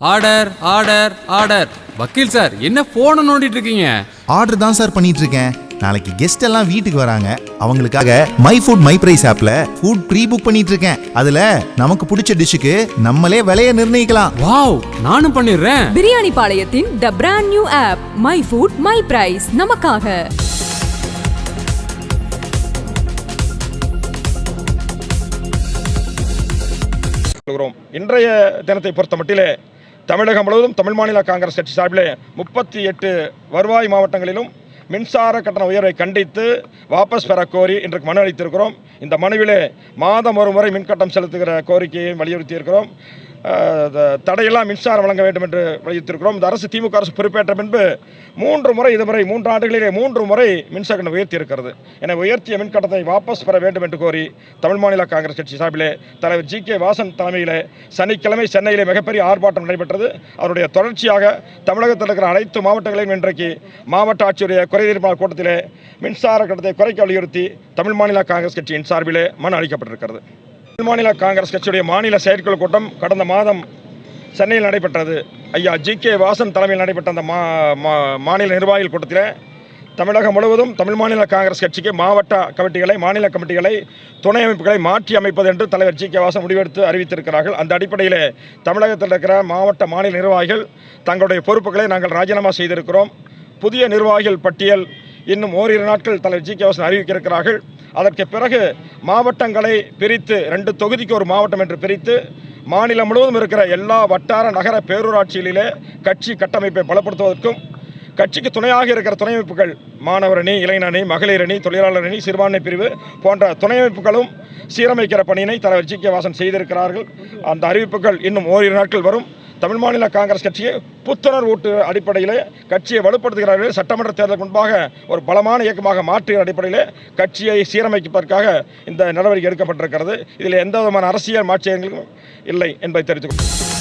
Order order order. வக்கீல் sir, என்ன போனை நோண்டிட்டு இருக்கீங்க? ஆர்டர் தான் சார் பண்ணிட்டு இருக்கேன். நாளைக்கு கெஸ்ட் எல்லாம் வீட்டுக்கு வராங்க. அவங்களுக்காக மை ஃபுட் மை பிரைஸ் ஆப்ல ஃபுட் ப்ரீ புக் பண்ணிட்டு இருக்கேன். அதுல நமக்கு பிடிச்ச டிஷ்ஷுக்கு நம்மளே விலையை நிர்ணயிக்கலாம். வாவ், நானும் பண்ணிடுறேன். பிரியாணி பாளையத்தின் the brand new app my food my price நமக்காக. இன்றைய தினத்தை பொறுத்த மட்டிலே தமிழகம் முழுவதும் தமிழ் மாநில காங்கிரஸ் கட்சி சார்பிலே 38 வருவாய் மாவட்டங்களிலும் மின்சார கட்டண உயர்வை கண்டித்து வாபஸ் பெற கோரி இன்றைக்கு மனு அளித்திருக்கிறோம். இந்த மனுவிலே மாதம் ஒரு முறை மின்கட்டணம் செலுத்துகிற கோரிக்கையை வலியுறுத்தி இருக்கிறோம். தடையெல்லாம் மின்சாரம் வழங்க வேண்டும் என்று வலியுறுத்தியிருக்கிறோம். இந்த அரசு திமுக அரசு பொறுப்பேற்ற பின்பு 3 முறை இதுமுறை 3 ஆண்டுகளிலே 3 முறை மின்சார கட்டணம் உயர்த்தி இருக்கிறது. எனவே உயர்த்திய மின்கட்டணத்தை வாபஸ் பெற வேண்டும் என்று கோரி தமிழ் மாநில காங்கிரஸ் கட்சி சார்பிலே தலைவர் ஜி.கே. வாசன் தலைமையிலே சனிக்கிழமை சென்னையிலே மிகப்பெரிய ஆர்ப்பாட்டம் நடைபெற்றது. அவருடைய தொடர்ச்சியாக தமிழகத்தில் இருக்கிற அனைத்து மாவட்டங்களையும் இன்றைக்கு மாவட்ட ஆட்சியுடைய குறைதீர்ப்பாளர் கூட்டத்திலே மின்சார கட்டணத்தை குறைக்க வலியுறுத்தி தமிழ் மாநில காங்கிரஸ் கட்சியின் சார்பிலே மனு அளிக்கப்பட்டிருக்கிறது. தமிழ் மாநில காங்கிரஸ் கட்சியுடைய மாநில செயற்குழு கூட்டம் கடந்த மாதம் சென்னையில் நடைபெற்றது. ஐயா ஜி.கே. வாசன் தலைமையில் நடைபெற்ற அந்த மாநில நிர்வாகிகள் கூட்டத்தில் தமிழகம் முழுவதும் தமிழ் மாநில காங்கிரஸ் கட்சிக்கு மாவட்ட கமிட்டிகளை, மாநில கமிட்டிகளை, துணை அமைப்புகளை மாற்றி அமைப்பது என்று தலைவர் ஜி.கே. வாசன் முடிவெடுத்து அறிவித்திருக்கிறார்கள். அந்த அடிப்படையில் தமிழகத்தில் இருக்கிற மாவட்ட மாநில நிர்வாகிகள் தங்களுடைய பொறுப்புகளை நாங்கள் ராஜினாமா செய்திருக்கிறோம். புதிய நிர்வாகிகள் பட்டியல் இன்னும் ஓரிரு நாட்கள் தலைவர் ஜி.கே. வாசன் அறிவிக்கிறார்கள். அதற்கு பிறகு மாவட்டங்களை பிரித்து 2 தொகுதிக்கு ஒரு மாவட்டம் என்று பிரித்து மாநிலம் முழுவதும் இருக்கிற எல்லா வட்டார நகர பேரூராட்சிகளிலே கட்சி கட்டமைப்பை பலப்படுத்துவதற்கும் கட்சிக்கு துணையாக இருக்கிற துணை அமைப்புகள், மாணவர் அணி, இளைஞர் அணி, மகளிர் அணி, தொழிலாளர் அணி, சிறுபான்மை பிரிவு போன்ற துணை அமைப்புகளும் சீரமைக்கிற பணியினை தலைவர் ஜி.கே. வாசன் செய்திருக்கிறார்கள். அந்த அறிவிப்புகள் இன்னும் ஓரிரு நாட்கள் வரும். தமிழ் மாநில காங்கிரஸ் கட்சியை புத்துணர்வு ஊட்டு அடிப்படையில் கட்சியை வலுப்படுத்துகிறார்கள். சட்டமன்ற தேர்தலுக்கு முன்பாக ஒரு பலமான இயக்கமாக மாற்றுகிற அடிப்படையில் கட்சியை சீரமைப்பதற்காக இந்த நடவடிக்கை எடுக்கப்பட்டிருக்கிறது. இதில் எந்த விதமான அரசியல் மாற்றங்களும் இல்லை என்பதை தெரிவித்துக் கொள்கிறேன்.